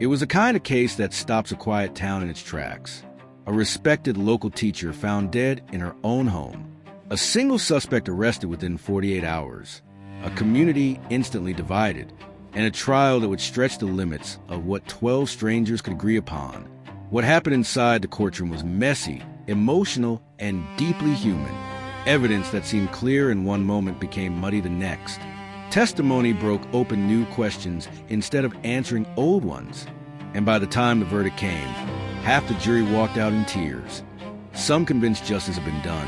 It was the kind of case that stops a quiet town in its tracks. A respected local teacher found dead in her own home. A single suspect arrested within 48 hours. A community instantly divided. And a trial that would stretch the limits of what 12 strangers could agree upon. What happened inside the courtroom was messy, emotional, and deeply human. Evidence that seemed clear in one moment became muddy the next. Testimony broke open new questions instead of answering old ones. And by the time the verdict came, half the jury walked out in tears. Some convinced justice had been done.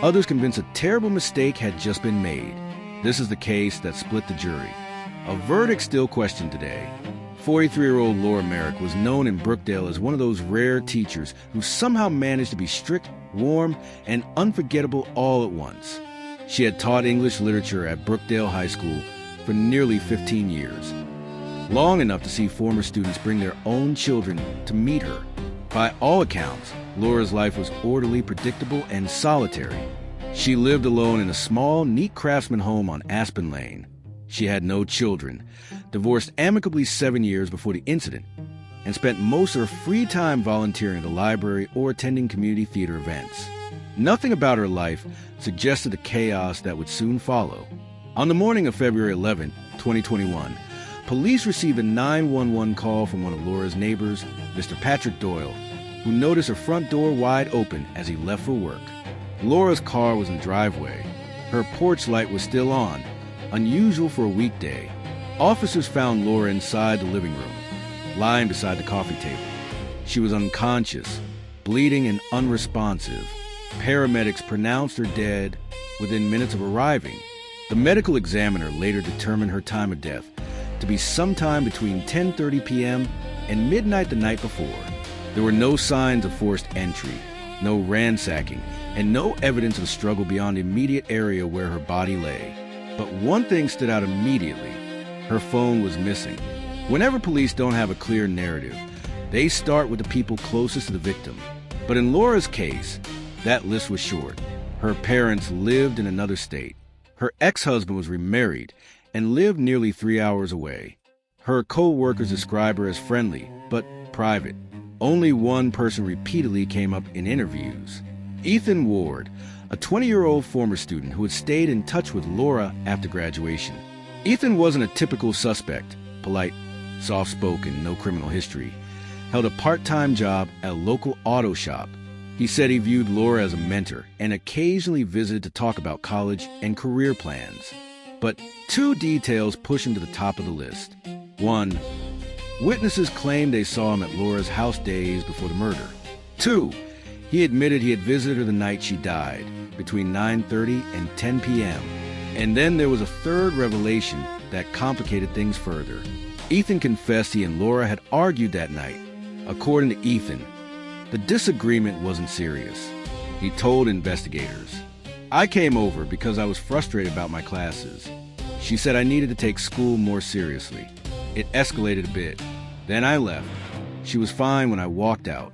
Others convinced a terrible mistake had just been made. This is the case that split the jury. A verdict still questioned today. 43-year-old Laura Merrick was known in Brookdale as one of those rare teachers who somehow managed to be strict, warm, and unforgettable all at once. She had taught English literature at Brookdale High School for nearly 15 years, long enough to see former students bring their own children to meet her. By all accounts, Laura's life was orderly, predictable, and solitary. She lived alone in a small, neat craftsman home on Aspen Lane. She had no children, divorced amicably 7 years before the incident, and spent most of her free time volunteering at the library or attending community theater events. Nothing about her life suggested the chaos that would soon follow. On the morning of February 11, 2021, police received a 911 call from one of Laura's neighbors, Mr. Patrick Doyle, who noticed her front door wide open as he left for work. Laura's car was in the driveway. Her porch light was still on, unusual for a weekday. Officers found Laura inside the living room, lying beside the coffee table. She was unconscious, bleeding and unresponsive. Paramedics pronounced her dead within minutes of arriving. The medical examiner later determined her time of death to be sometime between 10:30 p.m. and midnight the night before. There were no signs of forced entry, no ransacking, and no evidence of struggle beyond the immediate area where her body lay. But one thing stood out immediately. Her phone was missing. Whenever police don't have a clear narrative, they start with the people closest to the victim. But in Laura's case, that list was short. Her parents lived in another state. Her ex-husband was remarried and lived nearly 3 hours away. Her co-workers describe her as friendly, but private. Only one person repeatedly came up in interviews. Ethan Ward, a 20-year-old former student who had stayed in touch with Laura after graduation. Ethan wasn't a typical suspect, polite, soft-spoken, no criminal history. Held a part-time job at a local auto shop. He said he viewed Laura as a mentor and occasionally visited to talk about college and career plans. But two details push him to the top of the list. One, witnesses claimed they saw him at Laura's house days before the murder. Two, he admitted he had visited her the night she died, between 9:30 and 10 p.m. And then there was a third revelation that complicated things further. Ethan confessed he and Laura had argued that night. According to Ethan, the disagreement wasn't serious. He told investigators, "I came over because I was frustrated about my classes. She said I needed to take school more seriously. It escalated a bit. Then I left. She was fine when I walked out."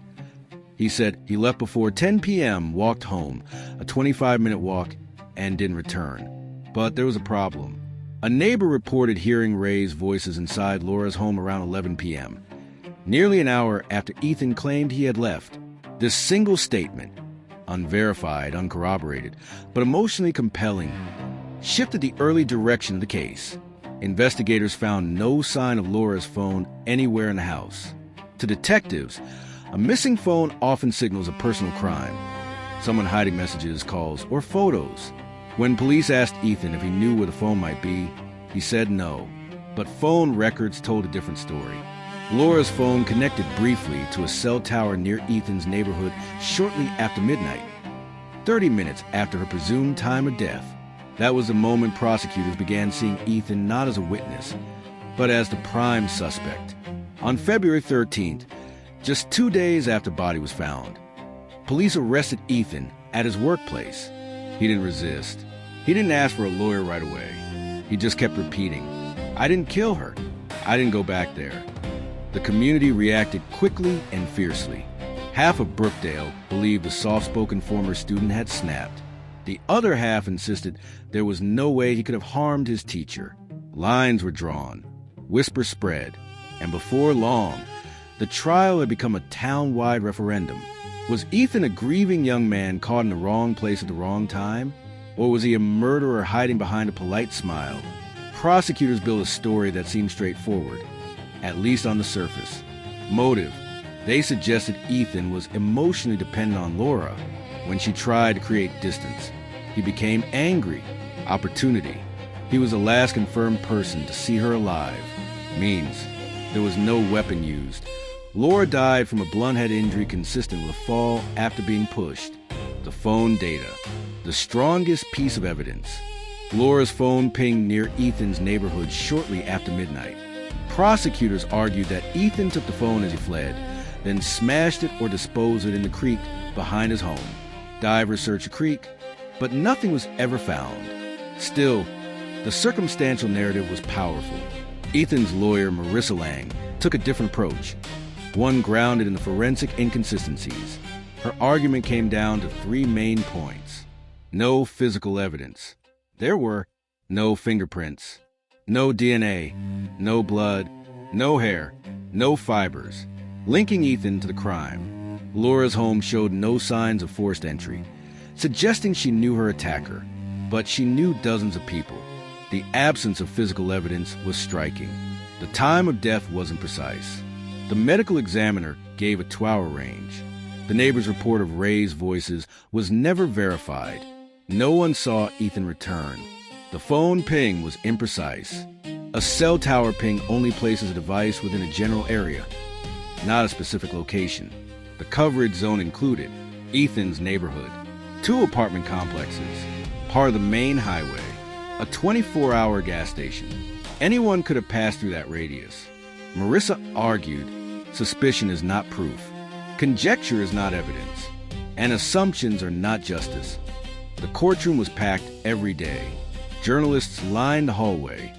He said he left before 10 p.m., walked home, a 25-minute walk, and didn't return. But there was a problem. A neighbor reported hearing raised voices inside Laura's home around 11 p.m., nearly an hour after Ethan claimed he had left. This single statement, unverified, uncorroborated, but emotionally compelling, shifted the early direction of the case. Investigators found no sign of Laura's phone anywhere in the house. To detectives, a missing phone often signals a personal crime, someone hiding messages, calls, or photos. When police asked Ethan if he knew where the phone might be, he said no, but phone records told a different story. Laura's phone connected briefly to a cell tower near Ethan's neighborhood shortly after midnight, 30 minutes after her presumed time of death. That was the moment prosecutors began seeing Ethan not as a witness, but as the prime suspect. On February 13th, just 2 days after the body was found, police arrested Ethan at his workplace. He didn't resist. He didn't ask for a lawyer right away. He just kept repeating, "I didn't kill her. I didn't go back there." The community reacted quickly and fiercely. Half of Brookdale believed the soft-spoken former student had snapped. The other half insisted there was no way he could have harmed his teacher. Lines were drawn. Whispers spread. And before long, the trial had become a town-wide referendum. Was Ethan a grieving young man caught in the wrong place at the wrong time? Or was he a murderer hiding behind a polite smile? Prosecutors built a story that seemed straightforward, at least on the surface. Motive: they suggested Ethan was emotionally dependent on Laura. When she tried to create distance, he became angry. Opportunity: he was the last confirmed person to see her alive. Means: there was no weapon used. Laura died from a blunt head injury consistent with a fall after being pushed. The phone data: the strongest piece of evidence. Laura's phone pinged near Ethan's neighborhood shortly after midnight. Prosecutors argued that Ethan took the phone as he fled, then smashed it or disposed it in the creek behind his home. Divers searched the creek, but nothing was ever found. Still, the circumstantial narrative was powerful. Ethan's lawyer, Marissa Lang, took a different approach, one grounded in the forensic inconsistencies. Her argument came down to three main points. No physical evidence. There were no fingerprints, no DNA, no blood, no hair, no fibers linking Ethan to the crime. Laura's home showed no signs of forced entry, suggesting she knew her attacker, but she knew dozens of people. The absence of physical evidence was striking. The time of death wasn't precise. The medical examiner gave a 2-hour range. The neighbor's report of Ray's voices was never verified. No one saw Ethan return. The phone ping was imprecise. A cell tower ping only places a device within a general area, not a specific location. The coverage zone included Ethan's neighborhood, 2 apartment complexes, part of the main highway, a 24-hour gas station. Anyone could have passed through that radius. Marissa argued, suspicion is not proof, conjecture is not evidence, and assumptions are not justice. The courtroom was packed every day. Journalists lined the hallway.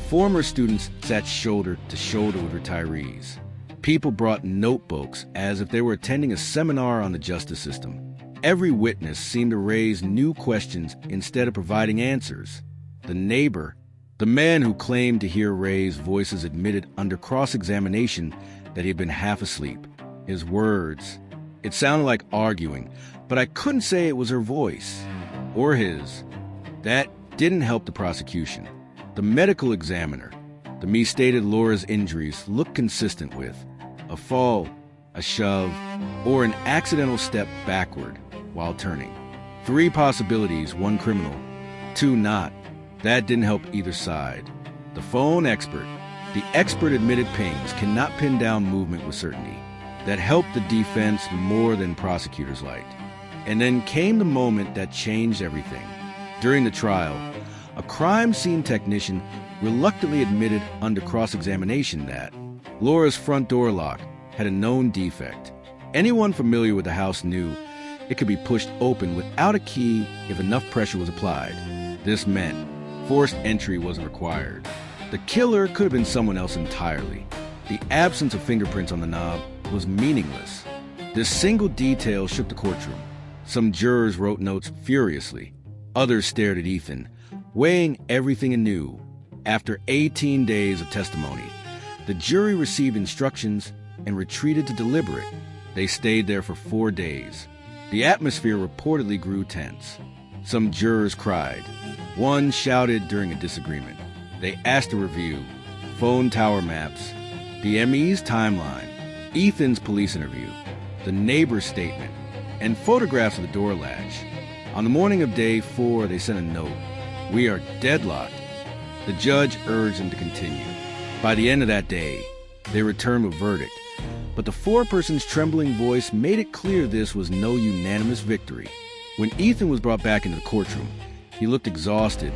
Former students sat shoulder to shoulder with retirees. People brought notebooks as if they were attending a seminar on the justice system. Every witness seemed to raise new questions instead of providing answers. The neighbor, the man who claimed to hear Ray's voices, admitted under cross-examination that he had been half asleep. His words: it sounded like arguing, but I couldn't say it was her voice or his. That didn't help the prosecution. The medical examiner, the me stated Laura's injuries looked consistent with a fall, a shove, or an accidental step backward while turning. 3 possibilities, 1 criminal, 2 not. That didn't help either side. The phone expert, the expert admitted pings cannot pin down movement with certainty. That helped the defense more than prosecutors liked. And then came the moment that changed everything. During the trial, a crime scene technician reluctantly admitted under cross-examination that Laura's front door lock had a known defect. Anyone familiar with the house knew it could be pushed open without a key if enough pressure was applied. This meant forced entry wasn't required. The killer could have been someone else entirely. The absence of fingerprints on the knob was meaningless. This single detail shook the courtroom. Some jurors wrote notes furiously. Others stared at Ethan, weighing everything anew. After 18 days of testimony, the jury received instructions and retreated to deliberate. They stayed there for 4 days. The atmosphere reportedly grew tense. Some jurors cried. One shouted during a disagreement. They asked to review phone tower maps, the ME's timeline, Ethan's police interview, the neighbor's statement, and photographs of the door latch. On the morning of day 4, they sent a note. We are deadlocked. The judge urged them to continue. By the end of that day, they returned with a verdict. But the foreperson's trembling voice made it clear this was no unanimous victory. When Ethan was brought back into the courtroom, he looked exhausted,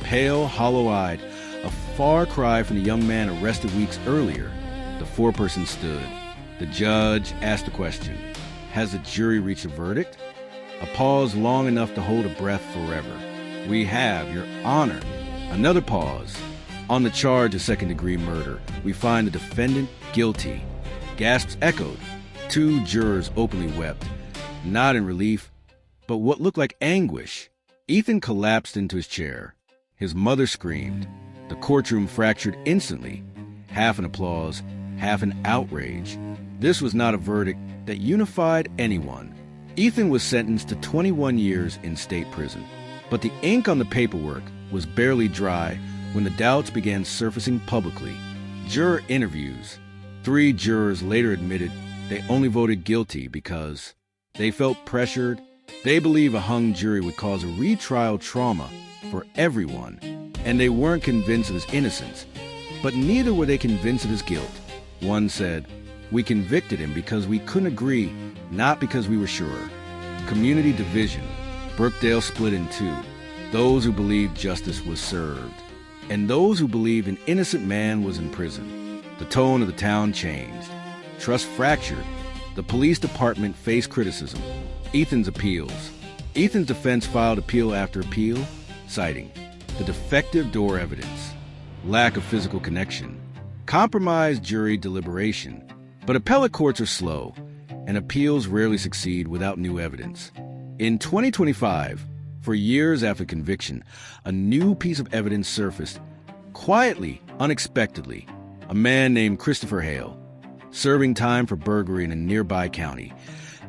pale, hollow-eyed, a far cry from the young man arrested weeks earlier. The foreperson stood. The judge asked the question, has the jury reached a verdict? A pause long enough to hold a breath forever. We have, Your Honor. Another pause. On the charge of second-degree murder, we find the defendant guilty. Gasps echoed. 2 jurors openly wept, not in relief, but what looked like anguish. Ethan collapsed into his chair. His mother screamed. The courtroom fractured instantly. half in applause, half in outrage. This was not a verdict that unified anyone. Ethan was sentenced to 21 years in state prison. But the ink on the paperwork was barely dry when the doubts began surfacing publicly. Juror interviews. 3 jurors later admitted they only voted guilty because they felt pressured. They believe a hung jury would cause a retrial trauma for everyone, and they weren't convinced of his innocence. But neither were they convinced of his guilt. One said, "We convicted him because we couldn't agree, not because we were sure." Community division. Brookdale split in two. Those who believed justice was served, and those who believed an innocent man was in prison. The tone of the town changed. Trust fractured. The police department faced criticism. Ethan's appeals. Ethan's defense filed appeal after appeal, citing the defective door evidence, lack of physical connection, compromised jury deliberation. But appellate courts are slow, and appeals rarely succeed without new evidence. In 2025, for years after conviction, a new piece of evidence surfaced, quietly, unexpectedly. A man named Christopher Hale, serving time for burglary in a nearby county,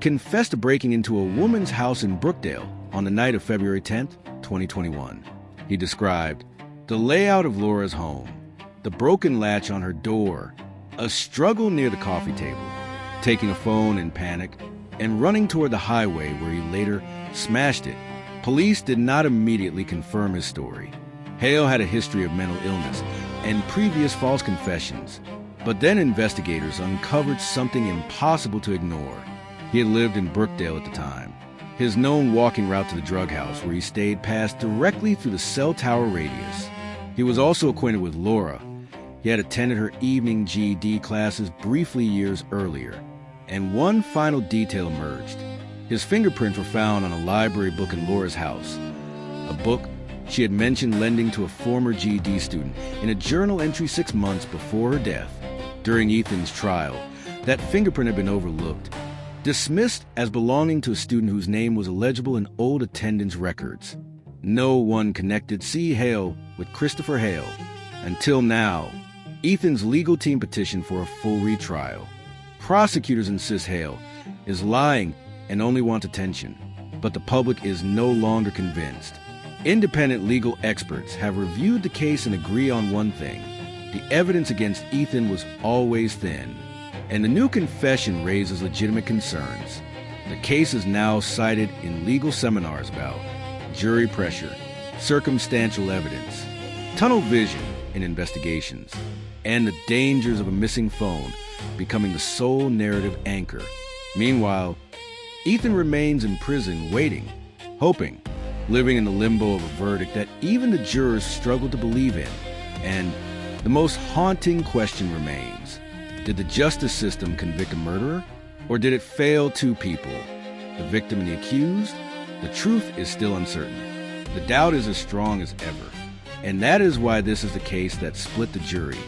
confessed to breaking into a woman's house in Brookdale on the night of February 10th, 2021. He described the layout of Laura's home, the broken latch on her door, a struggle near the coffee table, taking a phone in panic, and running toward the highway where he later smashed it. Police did not immediately confirm his story. Hale had a history of mental illness and previous false confessions, but then investigators uncovered something impossible to ignore. He had lived in Brookdale at the time. His known walking route to the drug house where he stayed passed directly through the cell tower radius. He was also acquainted with Laura. He had attended her evening GED classes briefly years earlier. And one final detail emerged. His fingerprints were found on a library book in Laura's house, a book she had mentioned lending to a former GED student in a journal entry 6 months before her death. During Ethan's trial, that fingerprint had been overlooked, dismissed as belonging to a student whose name was illegible in old attendance records. No one connected C. Hale with Christopher Hale. Until now, Ethan's legal team petitioned for a full retrial. Prosecutors insist Hale is lying and only want attention, but the public is no longer convinced. Independent legal experts have reviewed the case and agree on one thing: the evidence against Ethan was always thin, and the new confession raises legitimate concerns. The case is now cited in legal seminars about jury pressure, circumstantial evidence, tunnel vision in investigations, and the dangers of a missing phone becoming the sole narrative anchor. Meanwhile, Ethan remains in prison waiting, hoping, living in the limbo of a verdict that even the jurors struggle to believe in. And the most haunting question remains: did the justice system convict a murderer, or did it fail 2 people, the victim and the accused? The truth is still uncertain. The doubt is as strong as ever. And that is why this is the case that split the jury,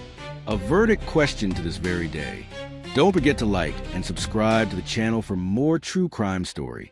a verdict questioned to this very day. Don't forget to like and subscribe to the channel for more true crime story.